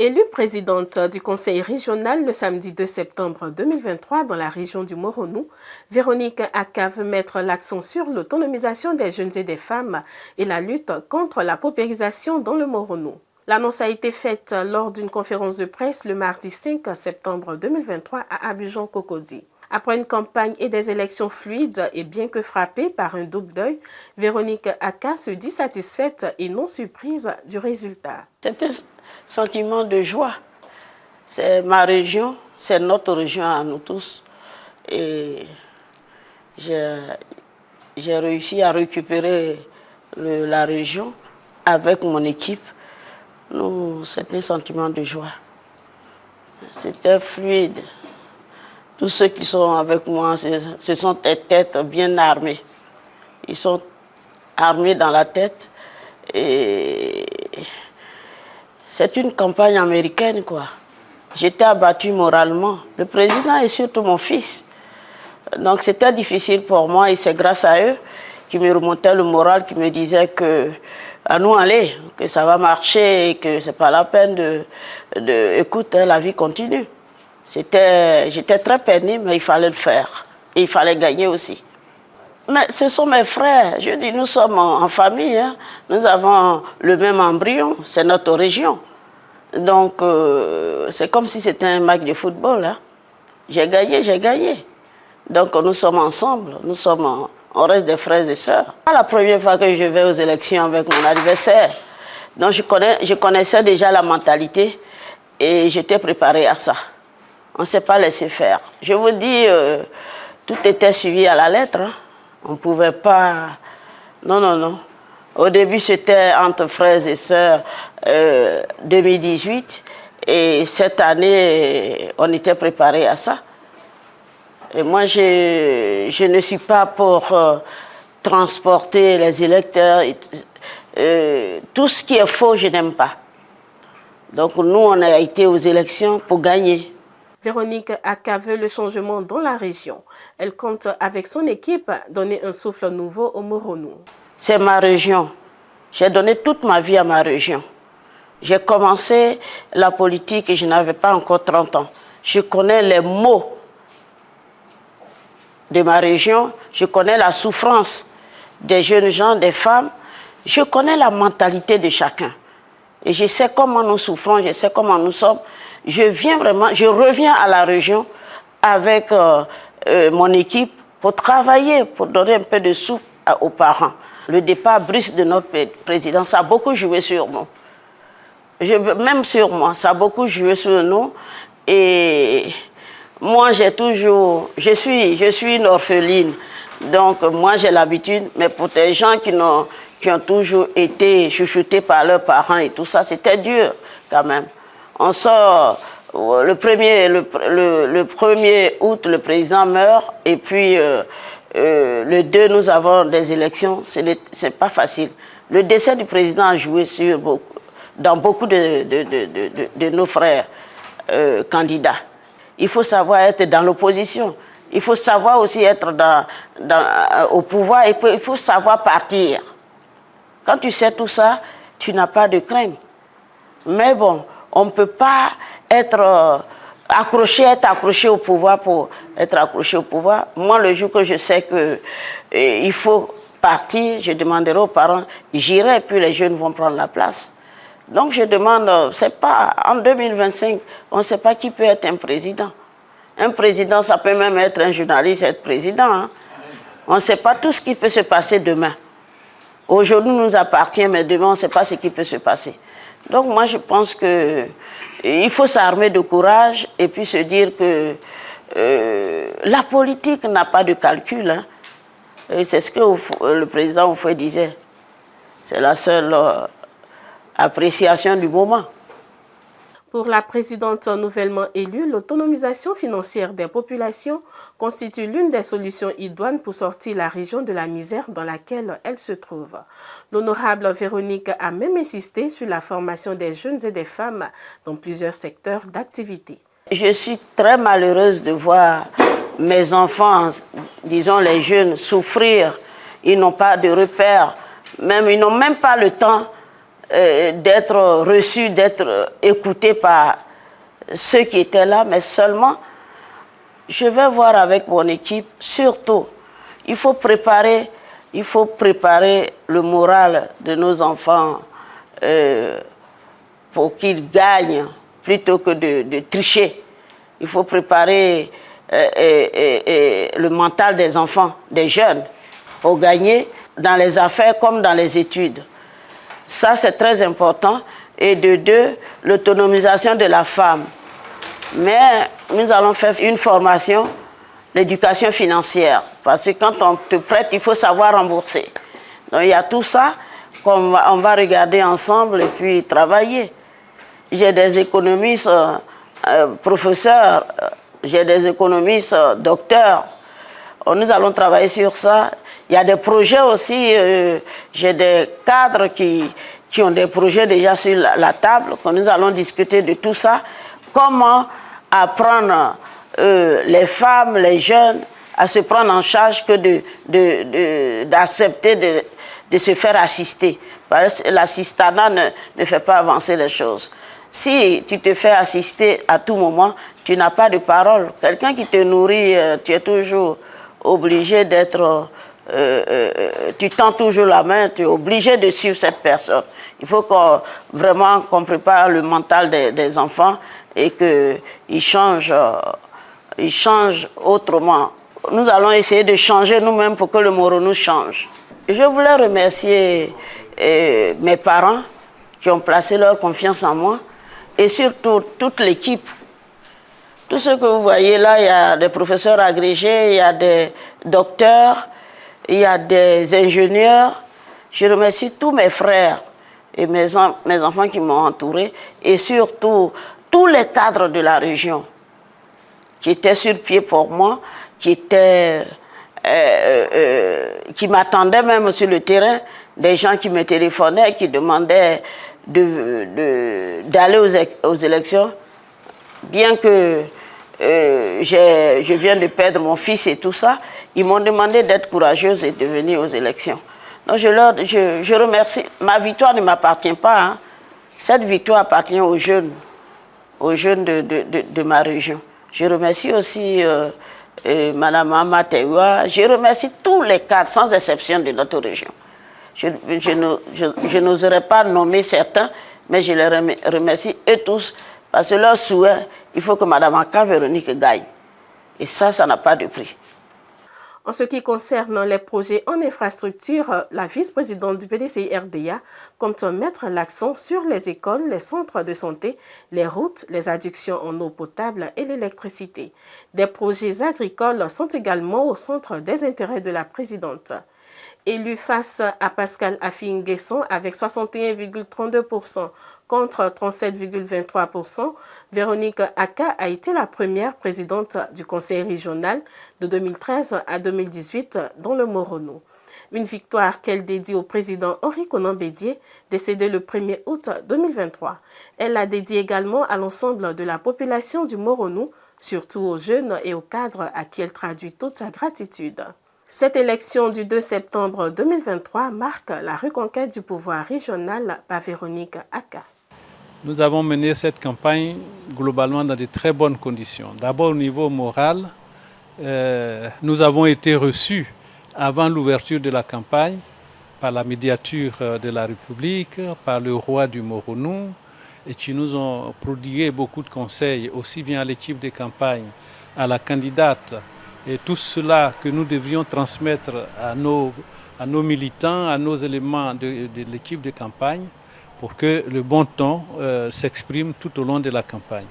Élue présidente du conseil régional le samedi 2 septembre 2023 dans la région du Moronou, Véronique Aka veut mettre l'accent sur l'autonomisation des jeunes et des femmes et la lutte contre la paupérisation dans le Moronou. L'annonce a été faite lors d'une conférence de presse le mardi 5 septembre 2023 à Abidjan-Cocody. Après une campagne et des élections fluides et bien que frappée par un double deuil, Véronique Aka se dit satisfaite et non surprise du résultat. C'est un sentiment de joie. C'est ma région, c'est notre région à nous tous. Et j'ai réussi à récupérer la région avec mon équipe. C'est un sentiment de joie. C'était fluide. Tous ceux qui sont avec moi, ce sont des têtes bien armées. Ils sont armés dans la tête. Et c'est une campagne américaine, quoi. J'étais abattue moralement. Le président est surtout mon fils. Donc c'était difficile pour moi et c'est grâce à eux qui me remontaient le moral, qui me disaient que à nous aller, que ça va marcher et que c'est pas la peine écoute, la vie continue. J'étais très peinée, mais il fallait le faire. Et il fallait gagner aussi. Mais ce sont mes frères. Je dis, nous sommes en famille. Hein. Nous avons le même embryon. C'est notre région. Donc, c'est comme si c'était un match de football. Hein. J'ai gagné, j'ai gagné. Donc, nous sommes ensemble. On reste des frères et sœurs. C'est la première fois que je vais aux élections avec mon adversaire. Donc, je connaissais déjà la mentalité et j'étais préparée à ça. On ne s'est pas laissé faire. Je vous dis, tout était suivi à la lettre. Hein. On ne pouvait pas... Non. Au début, c'était entre frères et sœurs 2018. Et cette année, on était préparé à ça. Et moi, je ne suis pas pour transporter les électeurs. Tout ce qui est faux, je n'aime pas. Donc nous, on a été aux élections pour gagner. Véronique Aka veut le changement dans la région. Elle compte avec son équipe donner un souffle nouveau au Moronou. C'est ma région. J'ai donné toute ma vie à ma région. J'ai commencé la politique et je n'avais pas encore 30 ans. Je connais les maux de ma région. Je connais la souffrance des jeunes gens, des femmes. Je connais la mentalité de chacun. Et je sais comment nous souffrons, je sais comment nous sommes. Je reviens à la région avec mon équipe pour travailler, pour donner un peu de souffle aux parents. Le départ brusque de notre président, ça a beaucoup joué sur nous. Même sur moi, ça a beaucoup joué sur nous. Et moi, je suis une orpheline. Donc, moi, j'ai l'habitude, mais pour des gens qui ont toujours été chouchoutés par leurs parents et tout ça, c'était dur quand même. On sort, le 1er août, le président meurt, et puis le 2, nous avons des élections, c'est pas facile. Le décès du président a joué dans beaucoup de nos frères candidats. Il faut savoir être dans l'opposition. Il faut savoir aussi être au pouvoir, et il faut savoir partir. Quand tu sais tout ça, tu n'as pas de crainte. Mais bon, on ne peut pas être accroché au pouvoir pour être accroché au pouvoir. Moi, le jour que je sais qu'il faut partir, je demanderai aux parents, j'irai, puis les jeunes vont prendre la place. Donc je demande, c'est pas en 2025, on ne sait pas qui peut être un président. Un président, ça peut même être un journaliste, être président. Hein. On ne sait pas tout ce qui peut se passer demain. Aujourd'hui, nous appartient, mais demain, on ne sait pas ce qui peut se passer. Donc moi, je pense qu'il faut s'armer de courage et puis se dire que la politique n'a pas de calcul. Hein. C'est ce que le président Oufoué disait. C'est la seule appréciation du moment. Pour la présidente nouvellement élue, l'autonomisation financière des populations constitue l'une des solutions idoines pour sortir la région de la misère dans laquelle elle se trouve. L'honorable Véronique a même insisté sur la formation des jeunes et des femmes dans plusieurs secteurs d'activité. Je suis très malheureuse de voir mes enfants, disons les jeunes, souffrir. Ils n'ont pas de repères, ils n'ont même pas le temps d'être reçu, d'être écouté par ceux qui étaient là, mais seulement, je vais voir avec mon équipe, surtout, il faut préparer le moral de nos enfants pour qu'ils gagnent plutôt que de tricher. Il faut préparer le mental des enfants, des jeunes, pour gagner dans les affaires comme dans les études. Ça, c'est très important. Et de deux, l'autonomisation de la femme. Mais nous allons faire une formation, l'éducation financière. Parce que quand on te prête, il faut savoir rembourser. Donc il y a tout ça qu'on va regarder ensemble et puis travailler. J'ai des économistes professeurs, j'ai des économistes docteurs. Nous allons travailler sur ça. Il y a des projets aussi, j'ai des cadres qui ont des projets déjà sur la table, que nous allons discuter de tout ça. Comment apprendre les femmes, les jeunes à se prendre en charge que d'accepter de se faire assister. Parce que l'assistanat ne fait pas avancer les choses. Si tu te fais assister à tout moment, tu n'as pas de parole. Quelqu'un qui te nourrit, tu es toujours obligé d'être... tu tends toujours la main, tu es obligé de suivre cette personne. Il faut vraiment qu'on prépare le mental des enfants et qu'ils changent autrement. Nous allons essayer de changer nous-mêmes pour que le Moronou change. Je voulais remercier mes parents qui ont placé leur confiance en moi et surtout toute l'équipe. Tout ce que vous voyez là, il y a des professeurs agrégés, il y a des docteurs, il y a des ingénieurs. Je remercie tous mes frères et mes enfants qui m'ont entouré et surtout tous les cadres de la région qui étaient sur pied pour moi, qui m'attendaient même sur le terrain, des gens qui me téléphonaient, qui demandaient d'aller aux élections, bien que je viens de perdre mon fils et tout ça, ils m'ont demandé d'être courageuse et de venir aux élections. Donc je remercie. Ma victoire ne m'appartient pas. Hein. Cette victoire appartient aux jeunes de ma région. Je remercie aussi Mme Amatewa. Je remercie tous les cadres, sans exception, de notre région. Je n'oserais pas nommer certains, mais je les remercie eux tous, parce que leur souhait, il faut que Mme Aka Véronique gagne. Et ça n'a pas de prix. En ce qui concerne les projets en infrastructure, la vice-présidente du PDCI RDA compte mettre l'accent sur les écoles, les centres de santé, les routes, les adductions en eau potable et l'électricité. Des projets agricoles sont également au centre des intérêts de la présidente. Élue face à Pascal Affi-N'Guesson avec 61,32% contre 37,23%, Véronique Aka a été la première présidente du conseil régional de 2013 à 2018 dans le Moronou. Une victoire qu'elle dédie au président Henri Konan Bédié, décédé le 1er août 2023. Elle l'a dédiée également à l'ensemble de la population du Moronou, surtout aux jeunes et aux cadres à qui elle traduit toute sa gratitude. Cette élection du 2 septembre 2023 marque la reconquête du pouvoir régional par Véronique Aka. Nous avons mené cette campagne globalement dans de très bonnes conditions. D'abord au niveau moral, nous avons été reçus avant l'ouverture de la campagne par la médiature de la République, par le roi du Moronou, et qui nous ont prodigué beaucoup de conseils, aussi bien à l'équipe de campagne, à la candidate, et tout cela que nous devrions transmettre à nos militants, à nos éléments de l'équipe de campagne, pour que le bon ton s'exprime tout au long de la campagne.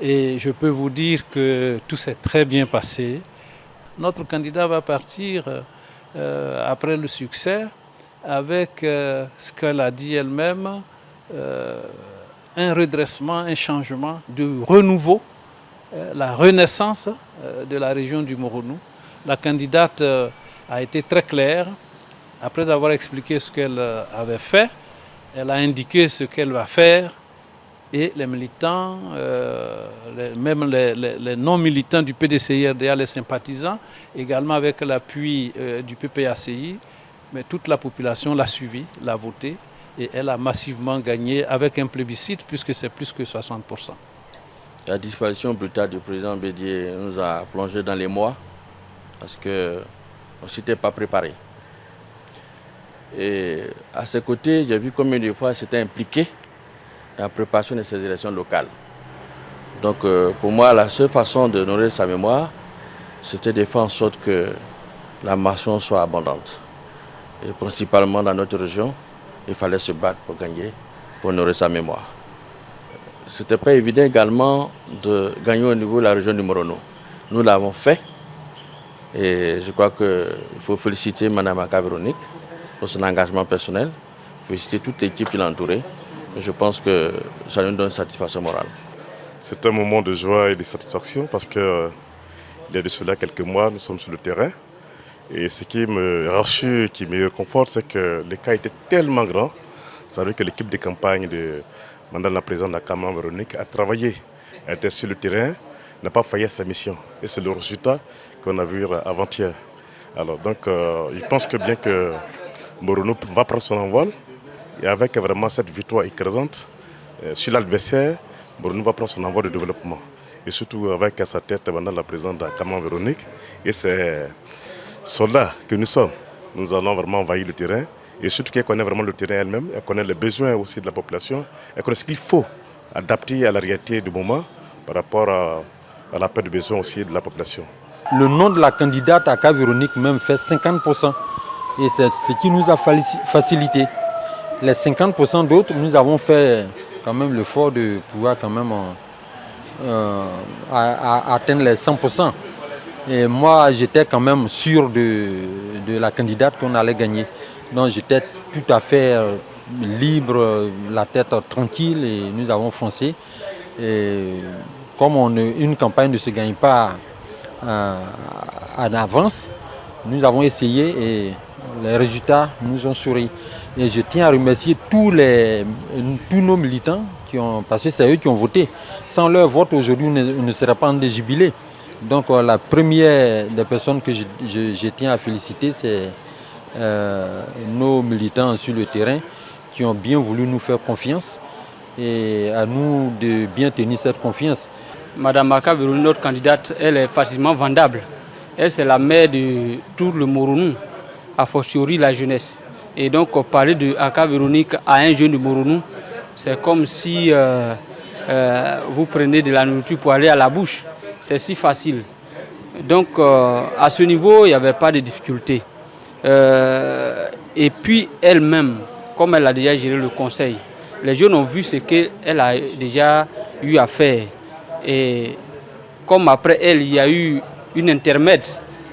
Et je peux vous dire que tout s'est très bien passé. Notre candidat va partir après le succès avec ce qu'elle a dit elle-même, un redressement, un changement, de renouveau, la renaissance de la région du Moronou. La candidate a été très claire. Après avoir expliqué ce qu'elle avait fait, elle a indiqué ce qu'elle va faire et les militants, même les non-militants du PDCI-RDA, les sympathisants, également avec l'appui du PPACI, mais toute la population l'a suivi, l'a voté et elle a massivement gagné avec un plébiscite puisque c'est plus que 60%. La disparition brutale du président Bédié nous a plongé dans les mois parce qu'on ne s'était pas préparé. Et à ses côtés, j'ai vu combien de fois il s'était impliqué dans la préparation de ces élections locales. Donc pour moi, la seule façon d'honorer sa mémoire, c'était de faire en sorte que la moisson soit abondante. Et principalement dans notre région, il fallait se battre pour gagner, pour honorer sa mémoire. Ce n'était pas évident également de gagner au niveau de la région du Morono. Nous l'avons fait et je crois qu'il faut féliciter Mme Aka Véronique pour son engagement personnel, féliciter toute l'équipe qui l'a entourée. Je pense que ça nous donne satisfaction morale. C'est un moment de joie et de satisfaction parce qu'il y a de cela quelques mois, nous sommes sur le terrain. Et ce qui me rassure, qui me réconforte, c'est que le cas était tellement grand. Ça veut dire que l'équipe de campagne de Madame la présidente de la Cameroun Véronique a travaillé, a été sur le terrain, n'a pas failli à sa mission. Et c'est le résultat qu'on a vu avant-hier. Alors donc, je pense que bien que Morono va prendre son envol, et avec vraiment cette victoire écrasante sur l'adversaire, Morono va prendre son envol de développement. Et surtout avec à sa tête Madame la présidente de la Cameroun Véronique. Et c'est soldats que nous sommes. Nous allons vraiment envahir le terrain. Et surtout qu'elle connaît vraiment le terrain elle-même, elle connaît les besoins aussi de la population, elle connaît ce qu'il faut adapter à la réalité du moment par rapport à la perte de besoin aussi de la population. Le nom de la candidate Aka Véronique même fait 50%. Et c'est ce qui nous a facilité. Les 50% d'autres, nous avons fait quand même l'effort de pouvoir quand même atteindre les 100%. Et moi, j'étais quand même sûr de la candidate qu'on allait gagner. Donc j'étais tout à fait libre, la tête tranquille et nous avons foncé. Et comme une campagne ne se gagne pas en avance, nous avons essayé et les résultats nous ont souri. Et je tiens à remercier tous nos militants qui ont passé, c'est eux qui ont voté. Sans leur vote, aujourd'hui, on ne serait pas en jubilé. Donc la première des personnes que je tiens à féliciter, c'est nos militants sur le terrain qui ont bien voulu nous faire confiance et à nous de bien tenir cette confiance. Madame Aka Véronique, notre candidate, elle est facilement vendable. Elle, c'est la mère de tout le Moronou, a fortiori la jeunesse. Et donc parler de Aka Véronique à un jeune de Moronou, c'est comme si vous prenez de la nourriture pour aller à la bouche. C'est si facile. Donc à ce niveau, il n'y avait pas de difficulté. Et puis elle-même, comme elle a déjà géré le conseil, les jeunes ont vu ce qu'elle a déjà eu à faire. Et comme après elle, il y a eu une intermède,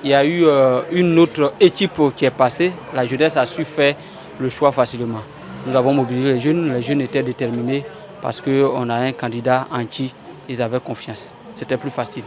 il y a eu une autre équipe qui est passée, la jeunesse a su faire le choix facilement. Nous avons mobilisé les jeunes étaient déterminés parce qu'on a un candidat en qui ils avaient confiance. C'était plus facile.